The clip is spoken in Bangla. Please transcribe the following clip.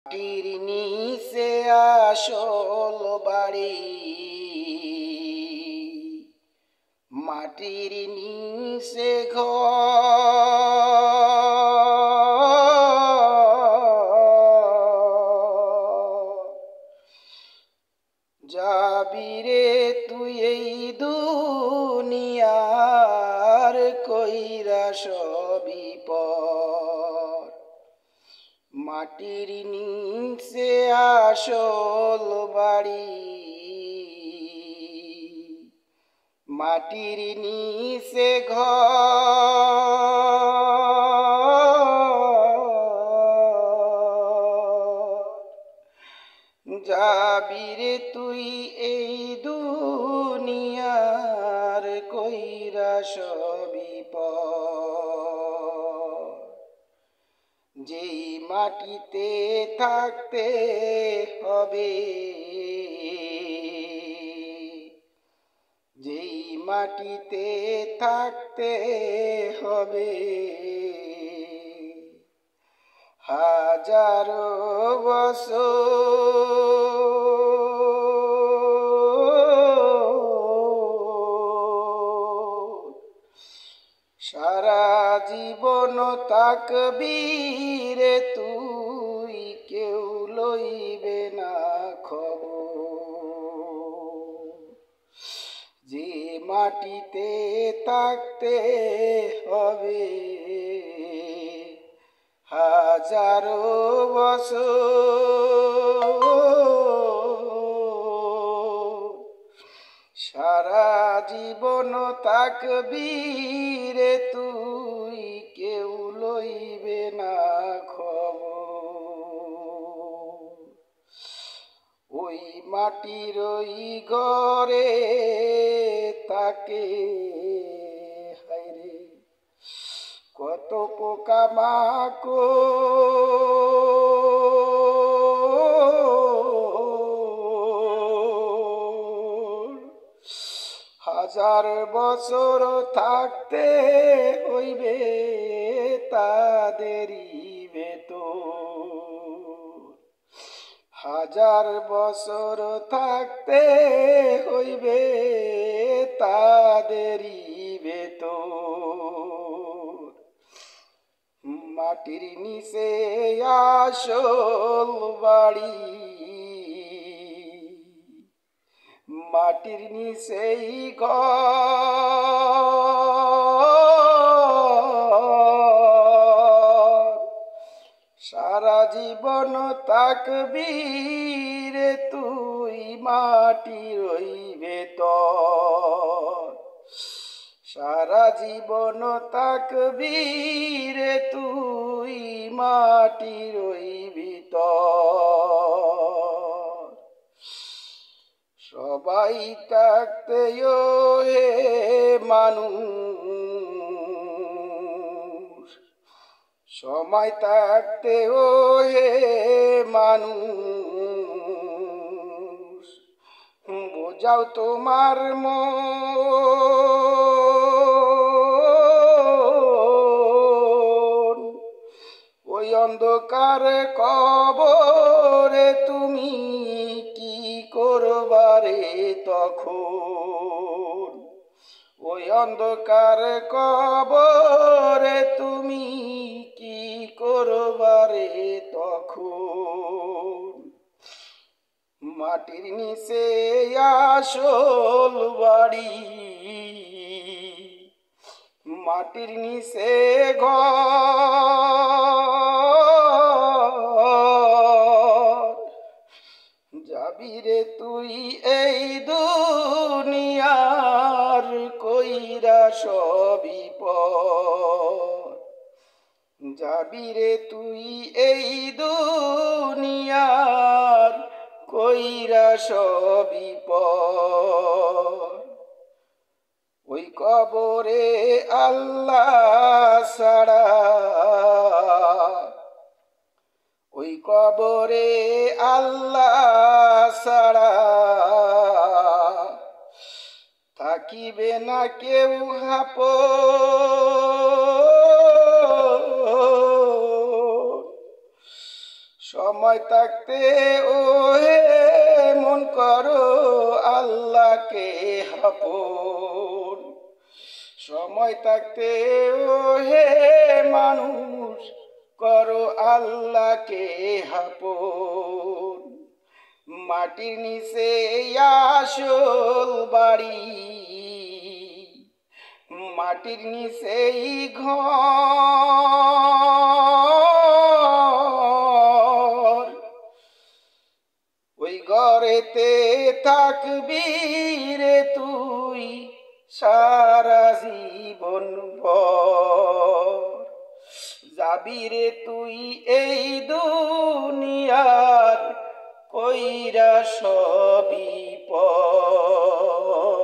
মাটির নিচে আসল বাড়ি, মাটির নিচে যাবি রে তুই এই দুনিয়ার কইরা সবই পর। মাটির নিচে আসল বাড়ি, মাটির নিচে যাবি রে তুই এই দুনিয়ার কইরা সবই পর। যেই মাটিতে থাকতে হবে, যেই মাটিতে থাকতে হবে হাজারো বছর, সারা জীবন থাকবি রে তুই, কেউ লইবে না খবর। যে মাটিতে থাকতে হবে হাজারো বছর, সারা জীবন থাকবি রে তুই, কেউ লইবে না খবর। ওই মাটির ওই ঘরে তাকে হায়রে কত পোকা মাকড়, হাজার বছর থাকতে হইবে তাদেরই ভেতর। হাজার বছর থাকতে হইবে তাদেরই ভেতর। মাটির নিচে আসল বাড়ি, মাটির নিচেই ঘর, সারা জীবন থাকবি রে তুই মাটির ওই ভেতর। সারা জীবন থাকবি রে তুই মাটির ওই ভিতর। সবাই থাকতে হে মানুষ, সময় থাকতে হে মানুষ, বোঝাও তোমার মন। ওই অন্ধকার কবরে তুমি কি করবারে তখন? ওই অন্ধকার কবরে তুমি কি করবারে তখন? মাটির নিচে আসল বাড়ি, মাটির নিচে ঘর, যাবি রে তুই এই দুনিয়ার কইরা সবই পর। যাবি রে তুই এই দুনিয়ার কইরা সবই পর। ওই কবরে আল্লাহ ছাড়া, ওই কবরে আল্লাহ ছাড়া থাকিবে না কেউ আপন। সময় থাকতে ও হে মন করো আল্লাহকে আপন। সময় থাকতে ও হে মানুষ করো আল্লাহকে আপন। মাটির নিচে আসল বাড়ি, মাটির নিচেই ঘর, ওই ঘরেতে থাকবি রে তুই সারা জীবন ভর। যাবি রে তুই এই দুনিয়ার কইরা সবই পর।